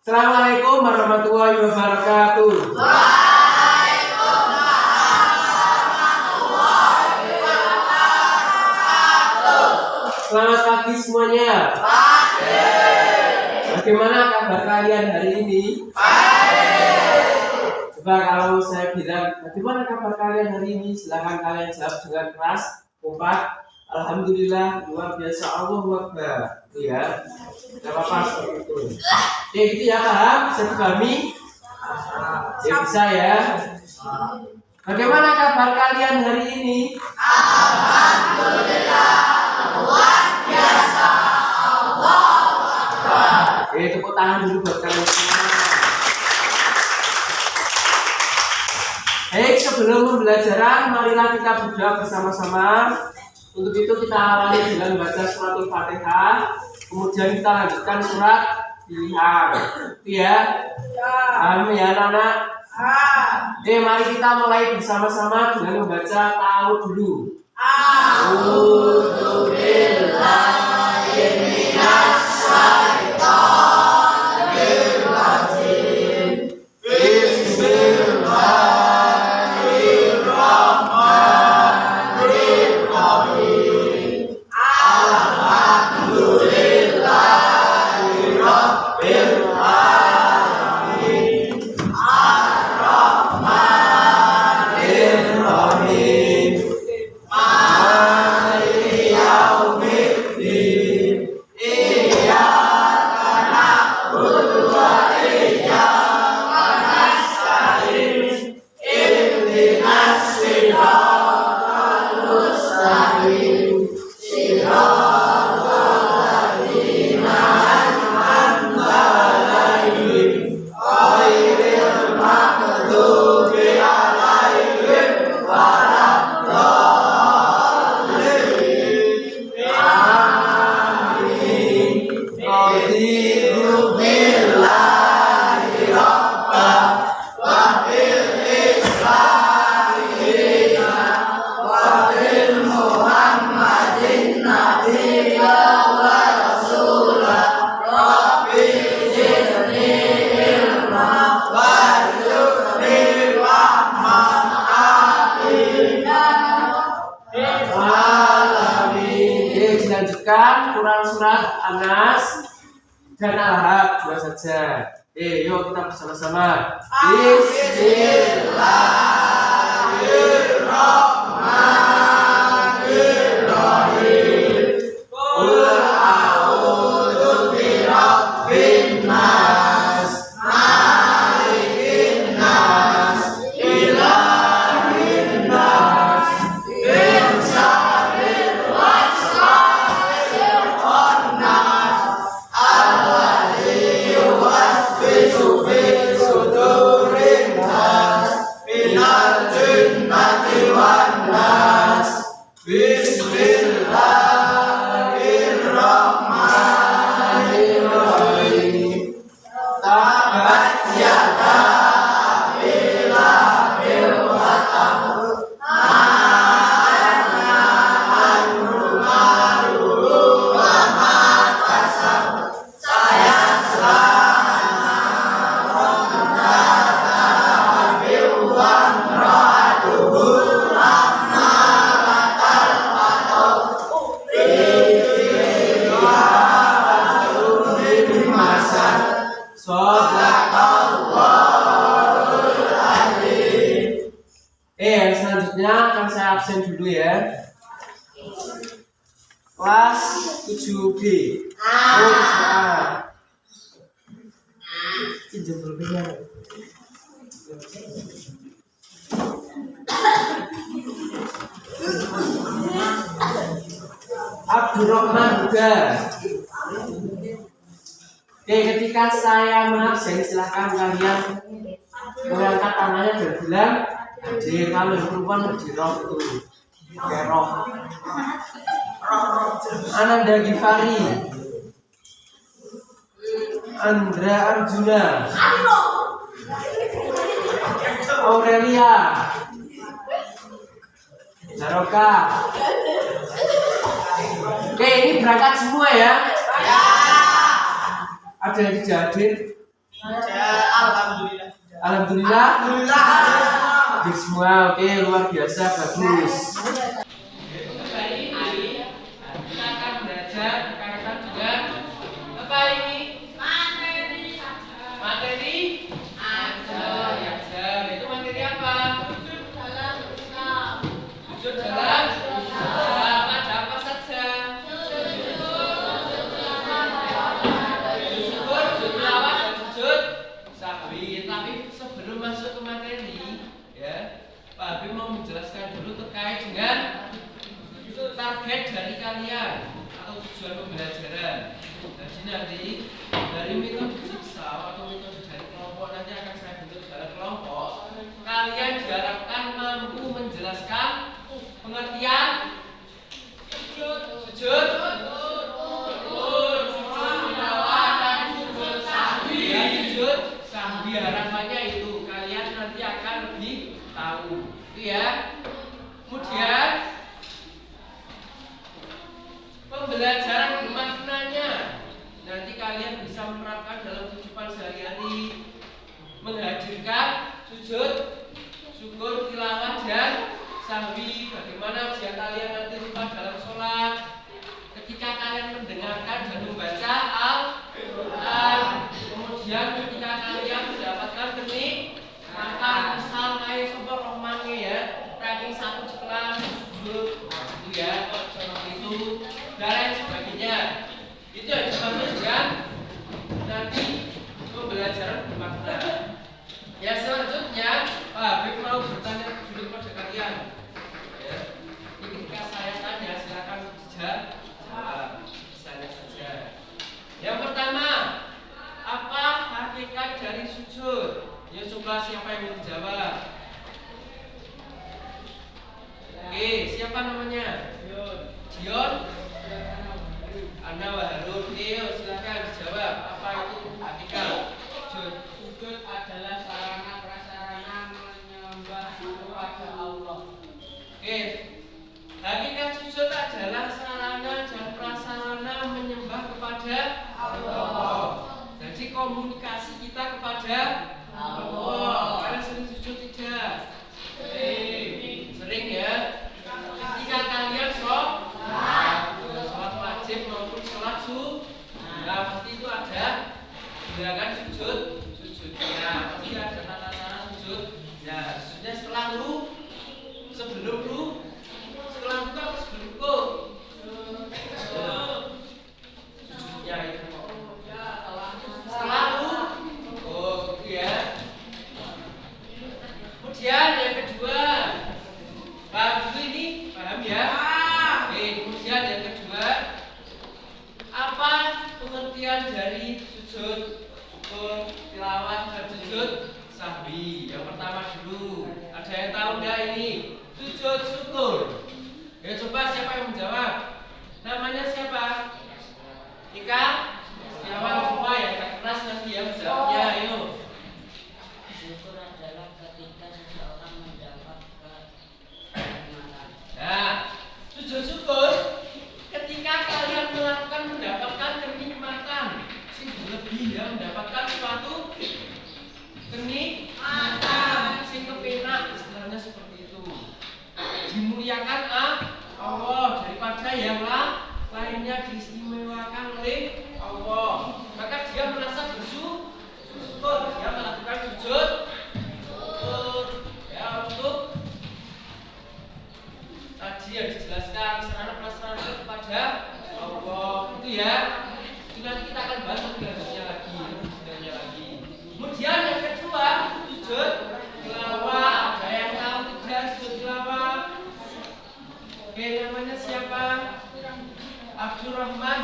Assalamualaikum warahmatullahi wabarakatuh. Selamat pagi semuanya. Bagaimana kabar kalian hari ini? Coba kalau saya bilang, bagaimana kabar kalian hari ini? Silakan kalian jawab dengan keras, kompak. Alhamdulillah, luar biasa, Allahu Akbar. Itu ya, tidak apa-apa seperti itu. Oke, gitu ya, paham? Bisa dipahami? Ya bisa ya. Bagaimana kabar kalian hari ini? Alhamdulillah, luar biasa, Allahu Akbar. Tepuk tangan dulu buat kalian semua. Baik, sebelum pembelajaran, marilah kita berdoa bersama-sama. Untuk itu kita awali dengan membaca surat Al-Fatihah. Kemudian kita lanjutkan surat pilihan. Itu ya. Paham ya anak-anak? Oke, mari kita mulai bersama-sama dengan membaca ta'awudz dulu. A'udzu billahi minasy syaithanir rajim. Bismillahirrahmanirrahim. Alhamdulillahi rabbil alamin. Ar-Rahmanir Rahim. Maliki yaumiddin. Iyyaka na'budu wa iyyaka nasta'in. Ihdinas siratal mustaqim. Siratal ladzina an'amta 'alaihim ghairil maghdubi 'alaihim waladdallin. Amin. Raditu billahi rabban wa bil islami dinan wa bil muhammadin nabiyya wa rasulah. Rabbi zidni ilma warzuqni rahmah. Amin. Alamin. Dilanjutkan Quran surat An-Nas dan Al-Ahzab dua saja. Yuk kita bersama-sama. Bismillahirrahmanirrahim. Qul a'udzu birabbin nas, malikin nas, ilahin nas, min syarril waswasil khannas, alladzi yuwaswisu fi sudurin nas, minal jinnati wan nas. Bismillahirrahmanirrahim. Tabat yada Abil Lahabin wa tab. Ma aghna anhu maluhu wa ma kasab. Sayasla naran dzata lahab wa imra'atuhu hammalatal hatab. Shadaqallahul adzim. Selanjutnya akan saya absen dulu ya. Kelas 7B. Pinjam berlebihan. Abdurrahman juga. Ketika saya mengabsen, silahkan kalian mengangkat tangannya dan bilang hadir. Kalau yang perempuan hadir itu Keroh. Ananda Gifari, Andra Arjuna, Aurelia, Jaroka. Oke, ini berangkat semua ya. Ada yang tidak hadir? Alhamdulillah. Alhamdulillah. Alhamdulillah. Hadir semua. Oke, luar biasa, bagus. Kita akan belajar berkaitan dengan apa ini? Materi ajar. Itu materi apa? Sujud dalam Islam. Ada apa saja? Sujud tilawah dan sujud sahwi. Tapi sebelum masuk ke materi, ya, Pak Habib mau menjelaskan dulu terkait dengan target dari kalian atau tujuan pembelajaran. Jadi nanti dari metode jigsaw atau metode dari kelompok nanti akan saya bentuk dalam kelompok. Kalian diharapkan mampu menjelaskan pengertian sujud, tilawah dan sujud sahwi. Sujud sahwi harapannya itu kalian nanti akan lebih tahu, itu ya. Kemudian pembelajaran maknanya nanti kalian bisa menerapkan dalam kehidupan sehari-hari, menghadirkan sujud, syukur, tilawah dan sahwi. Bagaimana ujian kalian nanti lupa dalam sholat ketika kalian mendengarkan dan membaca Al-Quran. Kemudian ketika kalian mendapatkan kenikmatan, misal kayak sumber rohmani ya, ranking 1 di kelas, itu ya, seperti itu dan lain sebagainya. Itu yang dimaksud dengan nanti pembelajaran bermakna. Ya, selanjutnya Pak Habib mau bertanya dulu pada kalian. Ya. Ini ketika saya tanya silakan jawab, misalnya saja. Yang pertama, apa hakikat dari sujud? Ya, coba siapa yang mau dijawab? Oke, siapa namanya? Dion. Anda Waharul. Silakan dijawab. Apa itu hakikat sujud? Sujud adalah sarana prasarana menyembah kepada Allah. Oke. Hakikat sujud adalah sarana dan prasarana menyembah kepada Allah. Jadi komunikasi kita kepada Allah. Kalian sering sujud tidak? Sering ya. Ketika kalian sholat wajib maupun sholat sunnah, pasti itu ada gerakan sujudnya, pasti ada tata cara sujud. Ya, sujudnya setelah sebelum setelah buka atau sebelum rukuk? Sujudnya itu setelah oh gitu ya. Kemudian yang kedua, paham dulu ini, paham ya? Oke, kemudian yang kedua, apa pengertian dari sujud, syukur, tilawah dan sujud sahwi? Yang pertama dulu, ada yang tahu enggak ini? Sujud syukur. Ya, coba siapa yang menjawab? Namanya siapa? Ika? Setiawan, coba ya, Kak keras nanti ya menjawabnya, ayo. Syukur adalah ketika seseorang mendapat kenikmatan. Nah, sujud syukur ketika kalian mendapatkan kenikmatan, sing lebih ya, mendapatkan suatu kenikmatan, sing kepenak, istilahnya seperti itu. Dimuliakan Allah daripada yang lainnya, diistimewakan oleh Allah. Maka dia merasa bersyukur, dia melakukan sujud syukur ya, untuk tadi yang dijelaskan sarana prasarana kepada Allah itu ya. Itu nanti kita akan bahas lebih lanjutnya lagi. Kemudian yang kedua, sujud tilawah. Ada yang tahu tidak sujud tilawah? Oke, namanya siapa? Abdurrahman.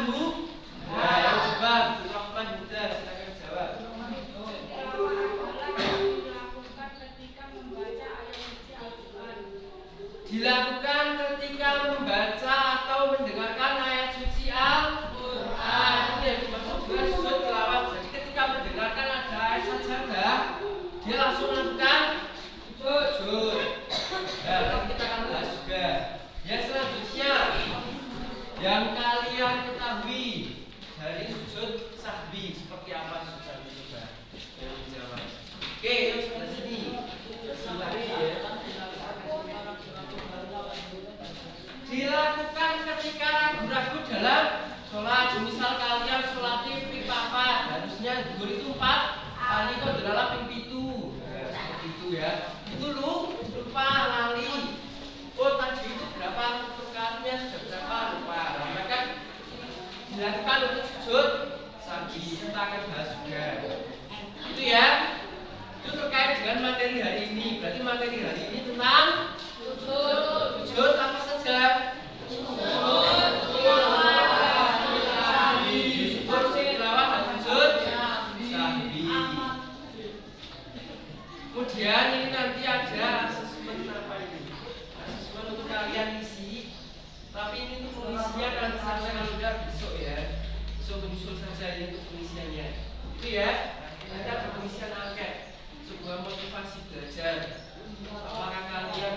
dhuwur itu 4 kali kok delala ping 7. Seperti itu ya. Itu lupa lali. Oh tadi itu berapa rakaatnya sudah berapa lupa. Nah, maka dilakukan untuk sujud sambil kita akan bahas juga. Itu ya. Itu terkait dengan materi hari ini. Berarti materi hari ini tentang sujud apa saja? Kemudian ini nanti ada asesmen apa ini? Asesmen untuk kalian isi. Tapi ini untuk pengisinya nanti saja kalau udah besok ya. Besok menyusul saja ini untuk pengisiannya. Itu ya. Nanti ada pengisian angket. Sebuah motivasi belajar. Apakah kalian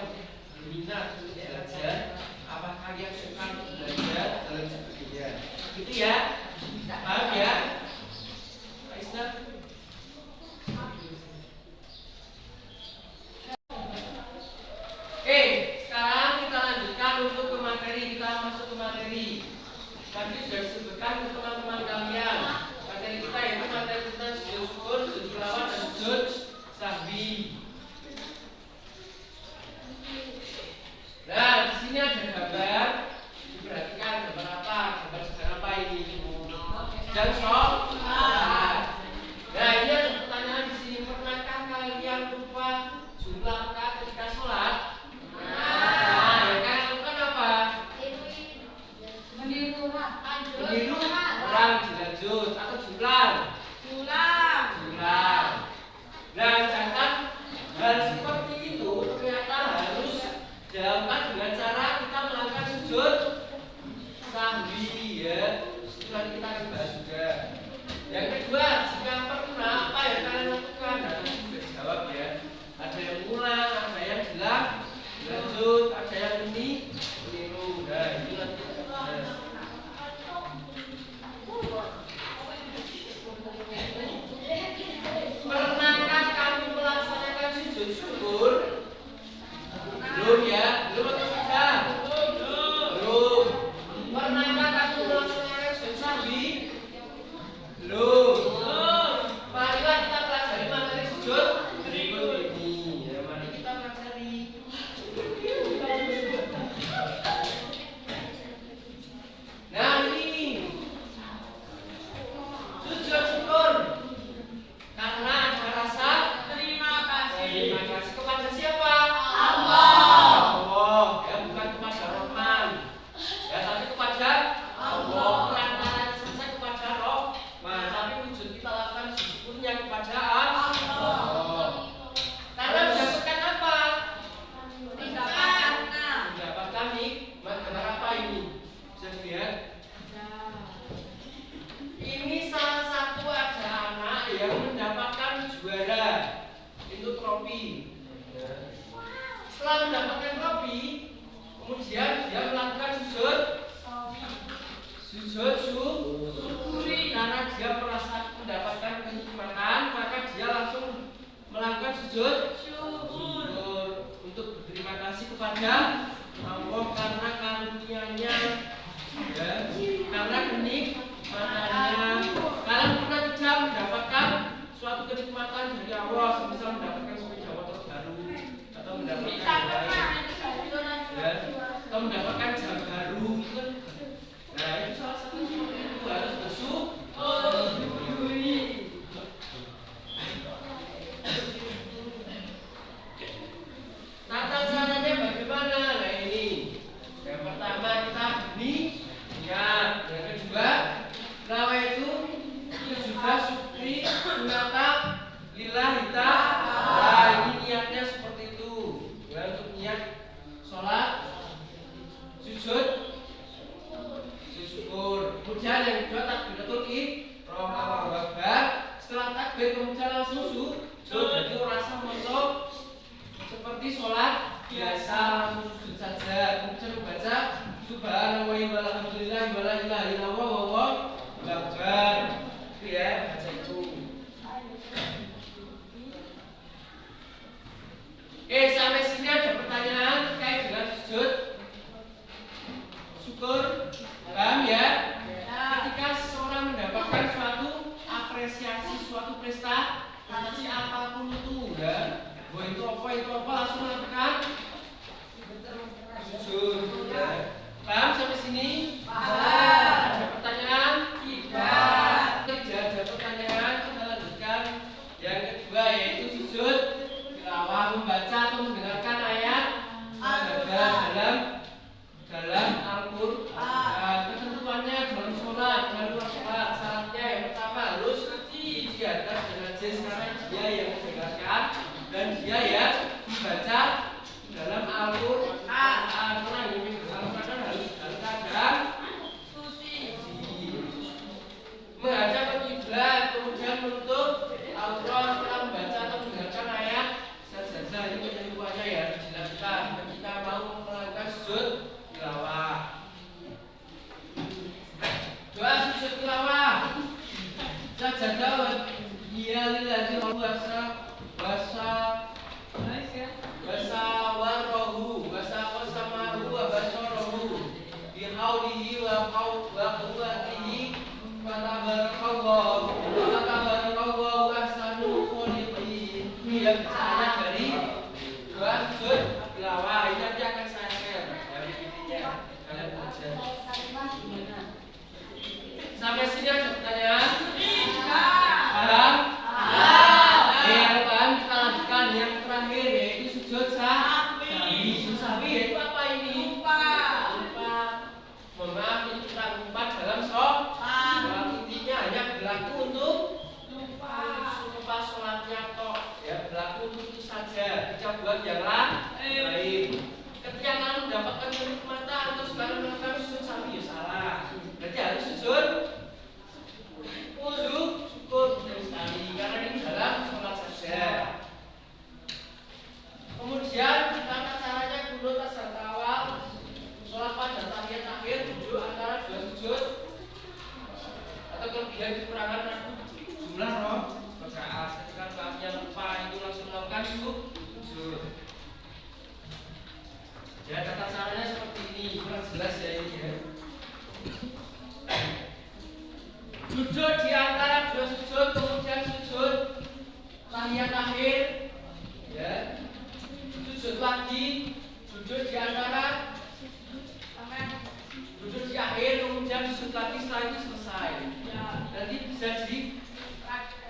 berminat untuk belajar? Apakah kalian suka untuk belajar dan sebagainya? Itu ya. Paham ya? Pak Isna? Sekarang kita lanjutkan untuk ke materi. Kita masuk ke materi. Tadi sudah disebutkan ke teman-teman kalian. Materi kita yaitu materi tentang sujud syukur, sujud tilawah, dan sujud sahwi. Nah, di sini ada gambar. Diperhatikan gambar apa? Gambar sedang apa ini? Sedang sholat. Nah, ini ada pertanyaan di sini. Pernahkah kalian lupa jumlah rakaat ketika sholat? Kurang dilanjut atau jumlah. Nah, jangan hal seperti itu ternyata harus dilakukan dengan cara kita melakukan sujud sahwi ya. Setelah kita akan bahas juga. Yang kedua, jika pernah apa yang kalian lakukan? Nah, sudah dijawab ya. Ada yang ulang, ada yang dilanjut, ada yang ini meniru. Nah, ini nanti kita bahas. Pernahkah kamu melaksanakan sujud syukur? Belum ya? Belum atau sudah? Belum. Pernahkah kamu melaksanakan sujud sahwi? Belum. Marilah kita pelajari materi sujud berikut ini. Ya, mari kita pelajari. Nah, ini sujud syukur. Karena ada rasa terima kasih kepada siapa? Allah. Ya, bukan kepada Rahman. Ya, tapi kepada Allah. Perantaranya saja kepada Rahman. Tapi wujud kita lakukan syukurnya kepada Allah. Karena mendapatkan apa? Mendapatkan nikmat. Apa ini? Bisa dilihat. Ini salah satu ada anak yang mendapatkan juara itu trofi. Setelah mendapatkan trofi, kemudian dia melakukan sujud syukuri karena dia merasa mendapatkan kenikmatan, maka dia langsung melakukan sujud syukur untuk berterima kasih kepada Allah karena karunia-Nya ya, karena kenikmatannya. Kalian pernah tidak mendapatkan suatu kenikmatan dari Allah, semisal mendapatkan sepeda motor baru atau mendapatkan ya, atau mendapatkan jam baru gitu kan. Nah, itu salah satu seperti itu harus bersyukur. Tata caranya bagaimana? Nah, ini yang pertama kita niat, yang kedua lawa itu sudah syukri sunata lillahi ta'ala. Nah, ini niatnya seperti itu ya, untuk niat sholat sujud syukur. Kemudian yang kedua takbiratul ihram, Allahu Akbar. Setelah takbir kemudian langsung sujud. Jadi rasa moncok seperti sholat biasa, langsung sujud saja. Kemudian membaca subhanallahi walhamdulillahi wala ilaha illallah wallahu akbar. Itu ya, baca itu. Sampai sini ada pertanyaan terkait dengan sujud syukur. Paham ya? Ketika seseorang mendapatkan suatu apresiasi dikasih suatu prestasi apapun itu ya, bahwa itu apa langsung lakukan sujud. Ya. Paham sampai sini? Paham. Ada pertanyaan? Tidak. Tidak ada pertanyaan. Kita lanjutkan yang kedua yaitu sujud tilawah, membaca atau mendengarkan ayat dalam Al-Quran. Ketentuannya dalam sholat, syaratnya yang pertama harus di atas dengan jins karena dia yang mendengarkan dan dia yang membaca dalam Al-Quran. Al-Quran harus dalam keadaan suci. Menghadap ke kiblat, kemudian menutup aurat setelah membaca atau mendengarkan ayat sajadah. Ini ketentuannya ya harus dilakukan ketika mau melakukan sujud tilawah. Doa sujud tilawah. Sajadah dia lillahi wasawarohu wasawasamahu wabasorohu bihaulihi wa quwwatihi Fatabarakallahu ahsanul kholiqin. Yang pertama dari doa sujud tilawah ini nanti akan saya share dari videonya. Kalian baca. Sampai sini ada pertanyaan? Paham? Yang paham kita lanjutkan yang terakhir yaitu sujud sahwi. Sujud sahwi yaitu apa ini? Lupa. Mohon maaf ini kita lupa dalam sholat. Intinya hanya berlaku untuk lupa sholatnya kok ya, berlaku untuk itu saja, tidak buat yang lain. Ketika kamu mendapatkan kenikmatan terus kamu melakukan sujud sahwi ya salah. Berarti harus sujud syukur sekali karena ini dalam sholat saja. Kemudian tata caranya kunut tasawuf awal sholat pada tahiyat akhir duduk antara dua sujud atau kelebihan kekurangan jumlah rakaat. Ketika saatnya lupa itu langsung melakukan sujud. Ya tata caranya seperti ini, kurang jelas ya ini ya. Duduk di antara dua sujud, kemudian sujud tahiyat akhir, ya. Sujud lagi, duduk di antara, duduk di akhir, kemudian sujud lagi setelah itu selesai. Nanti bisa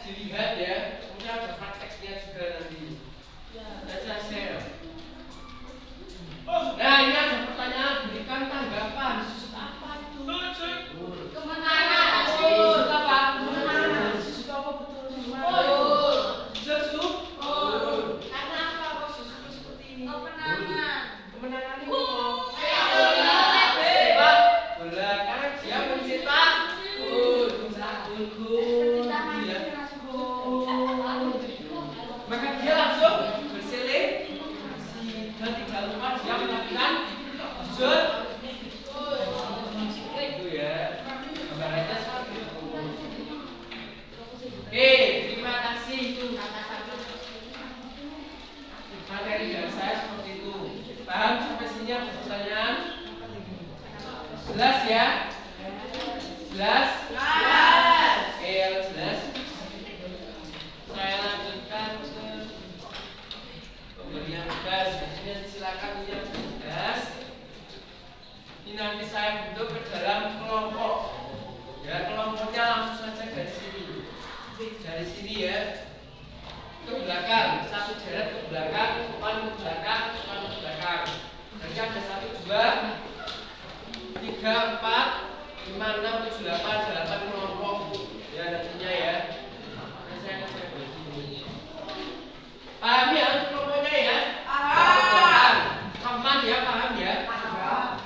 dilihat ya, kemudian ada prakteknya juga nanti. Baca share. Nah ini ada pertanyaan, berikan tanggapan. Sujud apa itu? Kemenangan. Sujud apa? Kemenangan. Sujud apa betul? Sujud. Karena apa kok sujud seperti ini? Kemenangan itu bola karena dia mencetak gol. Maka dia langsung berselebrasi dan tidak lupa dia melakukan sujud. Itu ya. Gambarannya seperti itu. Oke, terima kasih itu materi dari saya seperti itu. Paham sampai sini ada pertanyaan? Jelas ya? Jelas? Oke, jelas. Saya lanjutkan ke pemberian tugas. Ini silakan yang tugas. Ini nanti saya bentuk ke dalam kelompok. Ya, kelompoknya langsung saja dari sini. Dari sini ya. Ke belakang, satu deret ke belakang, depan ke belakang, depan ke belakang. Nanti ada 1, 2, 3, 4, 5, 6, 7, 8, 8 kelompok. Ya nantinya ya. Nah, saya akan share begini. Paham ya kelompoknya ya? Paham. Rahman ya, paham ya? Paham.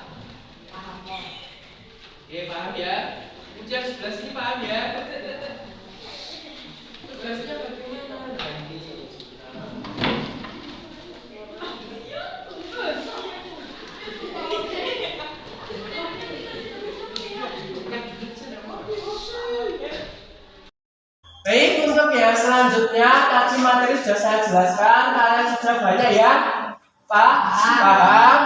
Oke, paham ya. Kemudian sebelah sini paham ya? Tugasnya bagaimana? Nah, ini. Baik, untuk yang selanjutnya tadi materi sudah saya jelaskan, kalian sudah banyak ya paham.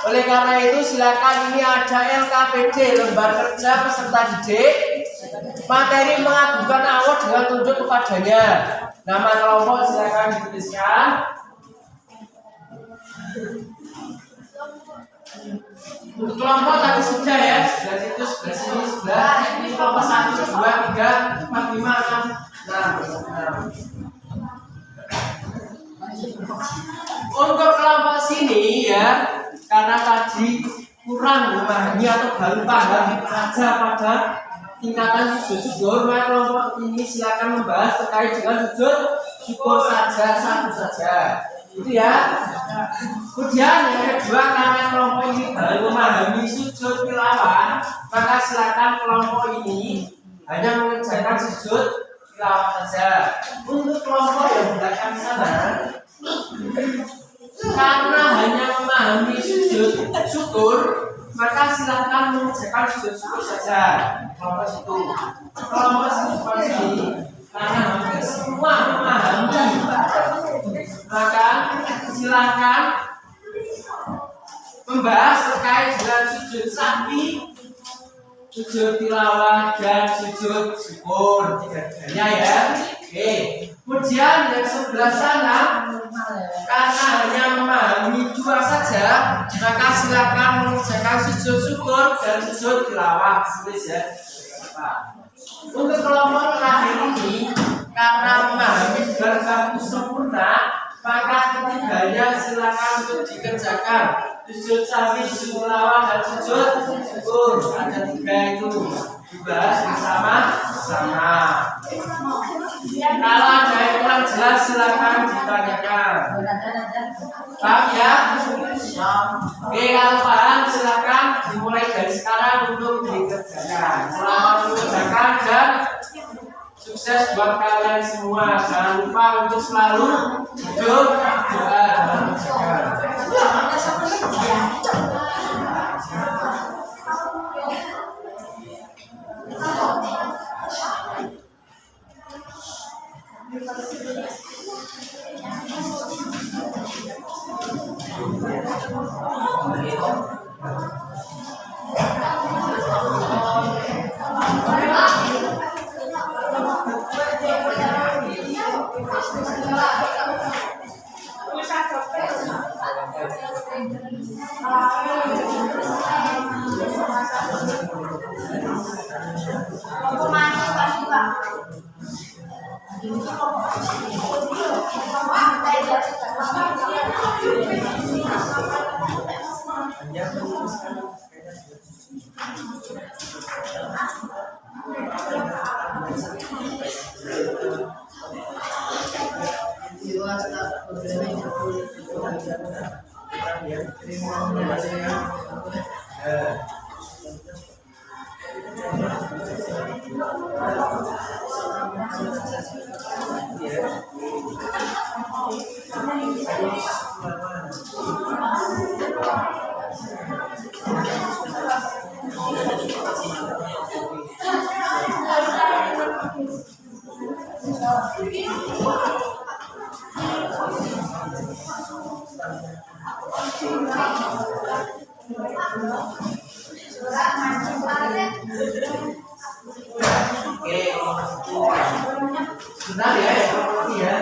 Oleh karena itu silakan, ini ada LKPD lembar kerja peserta didik Materi mengadukan award dengan tunjuk kepadanya. Nama kelompok silakan dituliskan. Untuk kelompok tadi sudah ya, sebelah situ, sebelah sini, sebelah ini kelompok 1, 2, 3, 4, 5, 6. Untuk kelompok sini ya, karena tadi kurang memahami atau baru paham saja pada tingkatan sujud syukur, maka kelompok ini silakan membahas terkait dengan sujud syukur saja, satu saja. Itu ya. Kemudian yang kedua, karena kelompok ini baru memahami sujud tilawah, maka silakan kelompok ini hanya mengerjakan sujud tilawah saja. Untuk kelompok yang di belakang sana, karena hanya memahami sujud syukur, maka silakan mengerjakan sujud syukur saja. Kelompok situ, kelompok sini, karena hampir semua memahami, maka silakan membahas terkait dengan sujud sahwi, sujud tilawah dan sujud syukur, tiga-tiganya ya. Oke. Kemudian yang sebelah sana, karena hanya memahami dua saja, maka silakan mengerjakan sujud syukur dan sujud tilawah. Tulis ya. Untuk kelompok terakhir ini, karena memahami berbaku sempurna, maka ketiganya silakan untuk dikerjakan sujud sahwi, sujud tilawah dan sujud syukur. Ada tiga itu dibahas bersama-sama. Kalau ada yang kurang jelas silakan ditanyakan. Paham ya? Oke, kalau paham silakan dimulai dari sekarang untuk dikerjakan. Selamat mengerjakan dan sukses buat kalian semua. Jangan lupa untuk selalu hidup doa dan bersyukur. Benar ya, ini ya.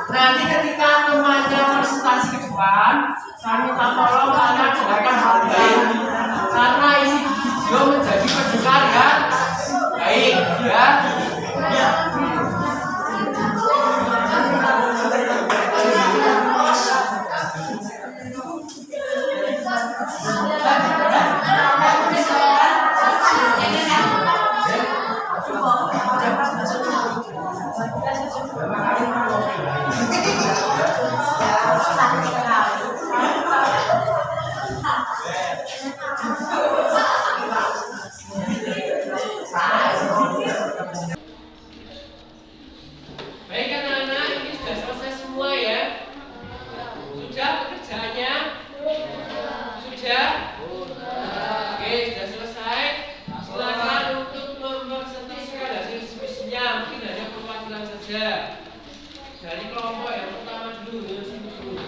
Nanti ketika temannya presentasi ke depan, saya minta tolong kalian gunakan hal baik karena isi video menjadi pendengar yang baik ya. Baik anak-anak, ini sudah selesai semua ya. Sudah pekerjaannya? Sudah? Oke, sudah selesai. Silakan untuk mempresentasikan hasil diskusinya. Mungkin hanya perwakilan saja. Dari kelompok yang pertama dulu, ya, sini dulu.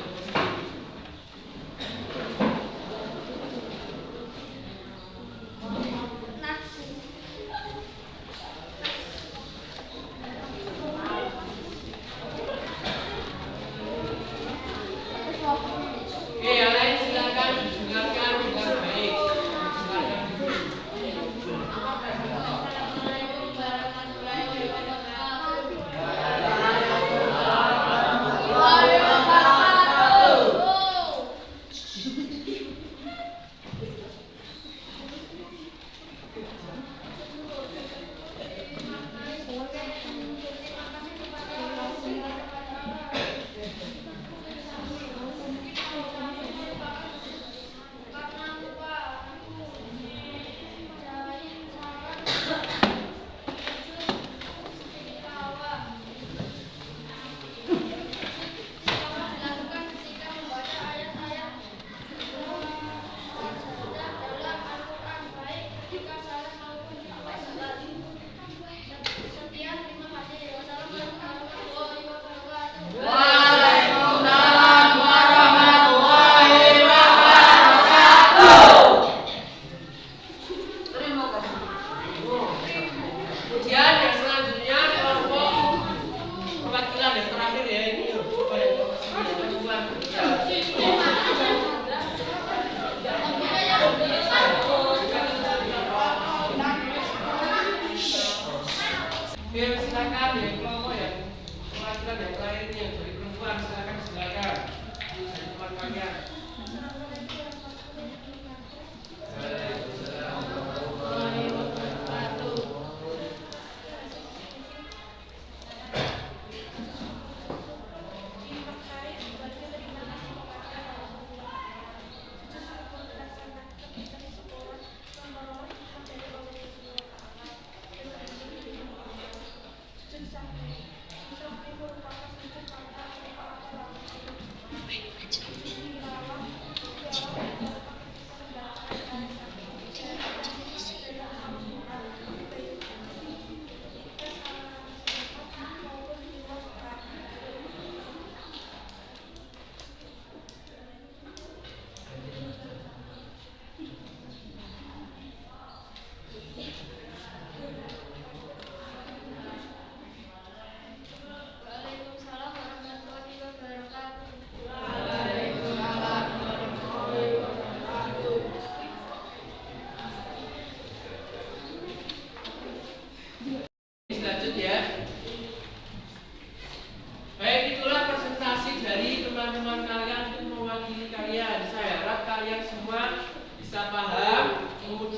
Oke, yang lain silakan dengarkan dengan baik. Dengarkan dulu.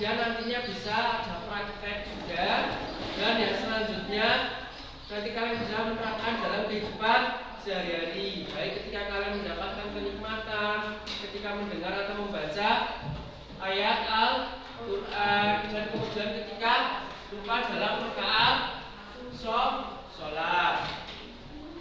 kemudian nantinya bisa ada praktek juga, dan yang selanjutnya nanti kalian bisa menerapkan dalam kehidupan sehari-hari, baik ketika kalian mendapatkan kenikmatan ketika mendengar atau membaca ayat Al-Quran, dan kemudian ketika lupa dalam rakaat sholat.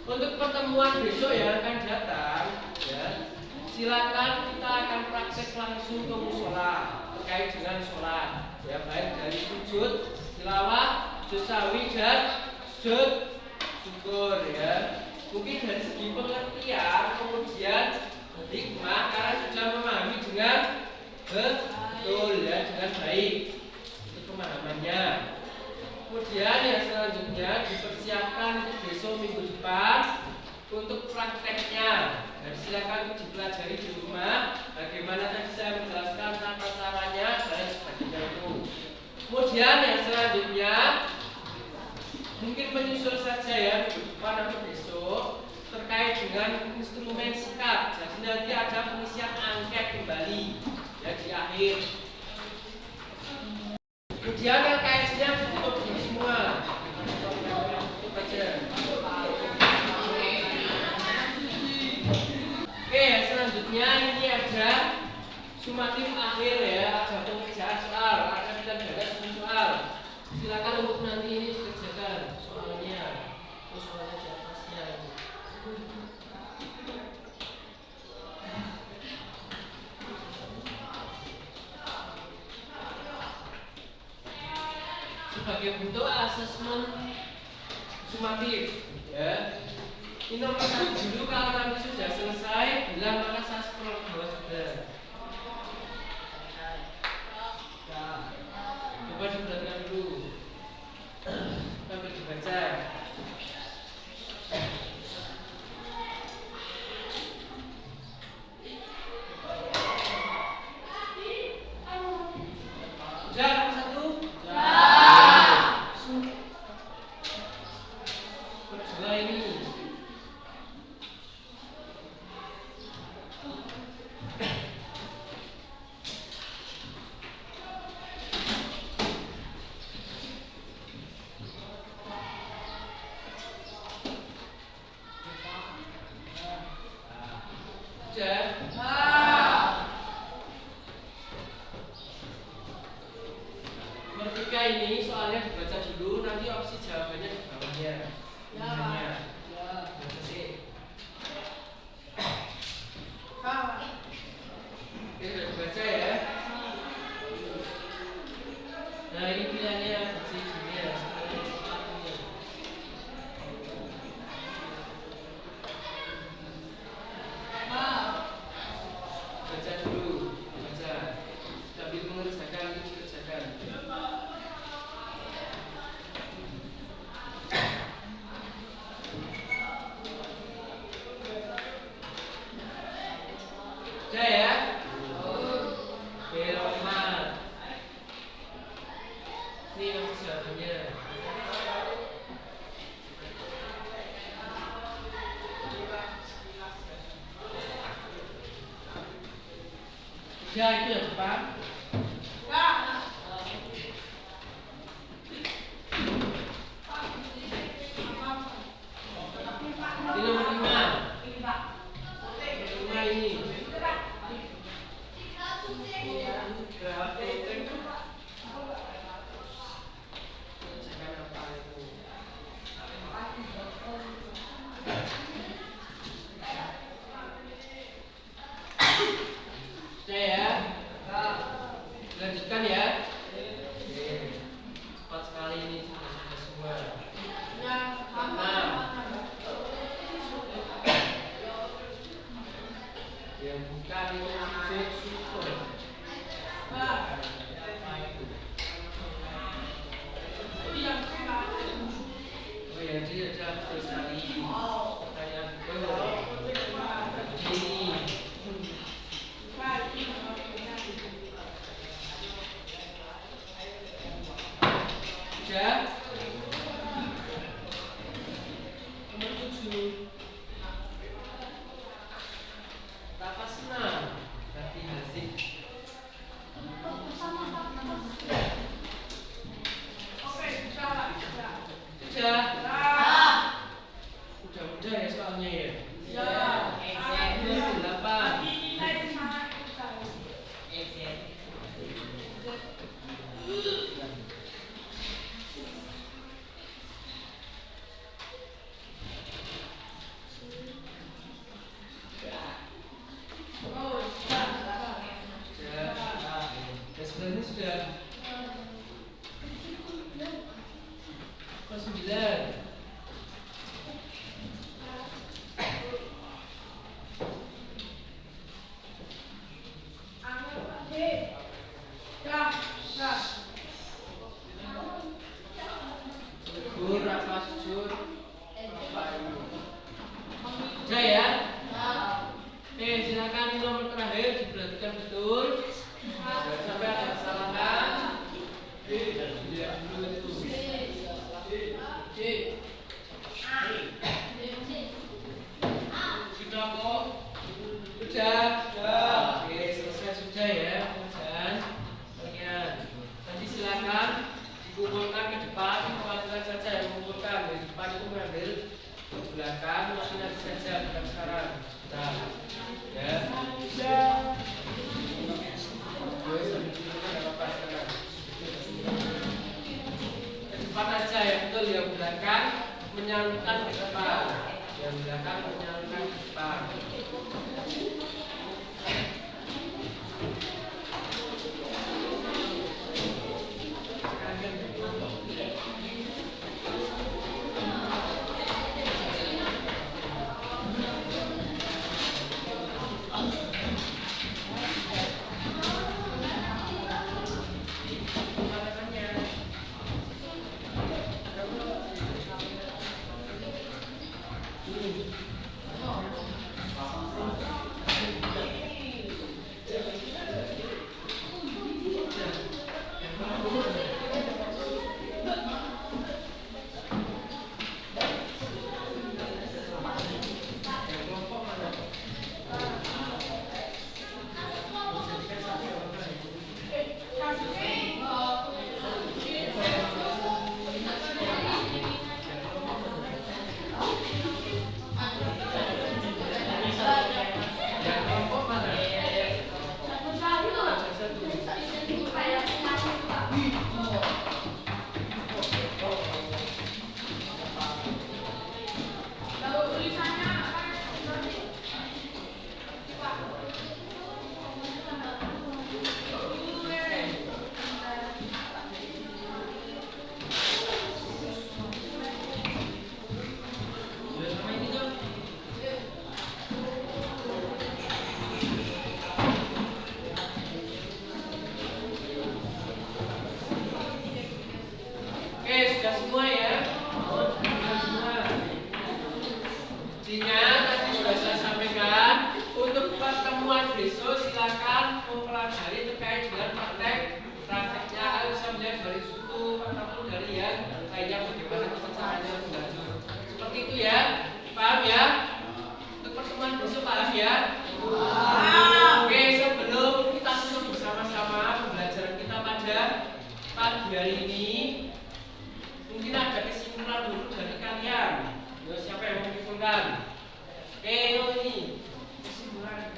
Untuk pertemuan besok yang akan datang, ya, silakan kita akan praktek langsung ke musola terkait dengan sholat, ya, baik dari sujud tilawah, sujud sawi, dan sujud syukur, ya. Mungkin dari segi pengertian kemudian hikmah karena sudah memahami dengan betul, ya, dengan baik untuk pemahamannya. Kemudian yang selanjutnya dipersiapkan untuk besok minggu depan untuk prakteknya. Dan silakan dipelajari di rumah bagaimana tadi saya menjelaskan tata caranya dan sebagainya itu. Kemudian yang selanjutnya mungkin menyusul saja ya minggu depan atau besok terkait dengan instrumen sikat. Jadi nanti ada pengisian angket kembali, ya, di akhir. Kemudian LKS-nya tutup ini semua. Tutup aja. Oke, selanjutnya ini ada sumatif akhir, ya, ada pengerjaan soal, akan kita belajar soal. Silakan untuk nanti ini dikerjakan soalnya. Terus soalnya di atasnya. Sebagai bentuk asesmen sumatif, ya. Ini nomor 1 dulu, kalau nanti sudah selesai bilang maka saya scroll ke bawah sudah. Coba diperhatikan dulu sambil dibaca. Sudah nomor 1? Kedua ini Bertiga ini soalnya dibaca dulu, nanti opsi jawabannya di bawahnya. Baca sih. Oke, sudah dibaca ya. Nah, ini pilihannya opsi sini ya. Baca dulu, baca. Sambil mengerjakan, dikerjakan. Sudah ya? Oke, Rahmat. Ini yang jawabannya. Ya, itu yang depan. Ini nomor 5. Nomor 5 ini. Jangan apa itu. Sudah ya? Lanjutkan ya. Cepat sekali ini sudah semua. 6. Yang bukan ini sujud syukur. Apa itu? Oh ya, dia ada betul sekali. Pertanyaan betul. Ini. Sudah? Nomor 7. Tapa senang. Berarti hasil. sudah? Kelas 9. Jujur, apa jujur? Sudah ya? Oke, silakan nomor terakhir diperhatikan betul. Jangan sampai ada kesalahan. Dilihat dulu itu. Sudah kok? Sudah. Oke, selesai sudah ya pekerjaan kalian. Nanti silakan dikumpulkan ke depan. Perwakilan saja yang mengumpulkan. Di depan itu mengambil ke belakang. Nanti saja bukan sekarang. Nah, ya. Ke depan aja ya, betul, yang belakang menyalurkan ke depan, yang belakang menyalurkan ke depan. Sudah semua ya? Sudah semua. Intinya tadi sudah saya sampaikan, untuk pertemuan besok silakan mempelajari terkait dengan prakteknya. Kalian bisa melihat dari situ ataupun dari yang lainnya bagaimana caranya belajar. Seperti itu ya, paham ya? Untuk pertemuan besok paham ya? Oke, sebelum kita tutup bersama-sama pembelajaran kita pada pagi hari ini, mungkin ada kesimpulan dulu dari kalian. Ya, siapa yang menyimpulkan? Oke, ini kesimpulan.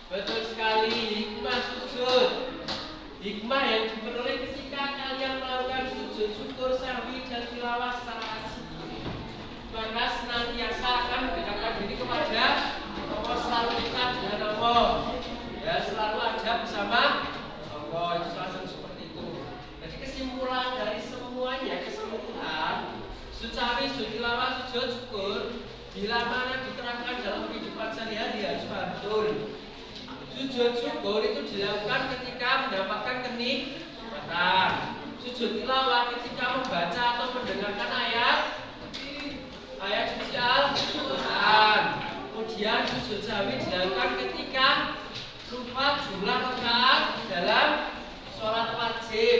Betul sekali, hikmah sujud. Hikmah yang diperoleh ketika kalian melakukan sujud syukur, sahwi, dan tilawah secara asli. Maka senantiasa akan mendekatkan diri kepada Allah, selalu dekat dengan Allah. Ya, selalu ada bersama Allah. Itu salah satu seperti itu. Jadi kesimpulan dari semuanya, sujud sahwi, sujud tilawah, sujud syukur, bila mana diterapkan dalam kehidupan sehari-hari harus betul. Sujud syukur itu dilakukan ketika mendapatkan kenikmatan. Sujud tilawah ketika membaca atau mendengarkan ayat suci Al-Quran. Kemudian sujud sahwi dilakukan ketika lupa jumlah rakaat dalam sholat wajib.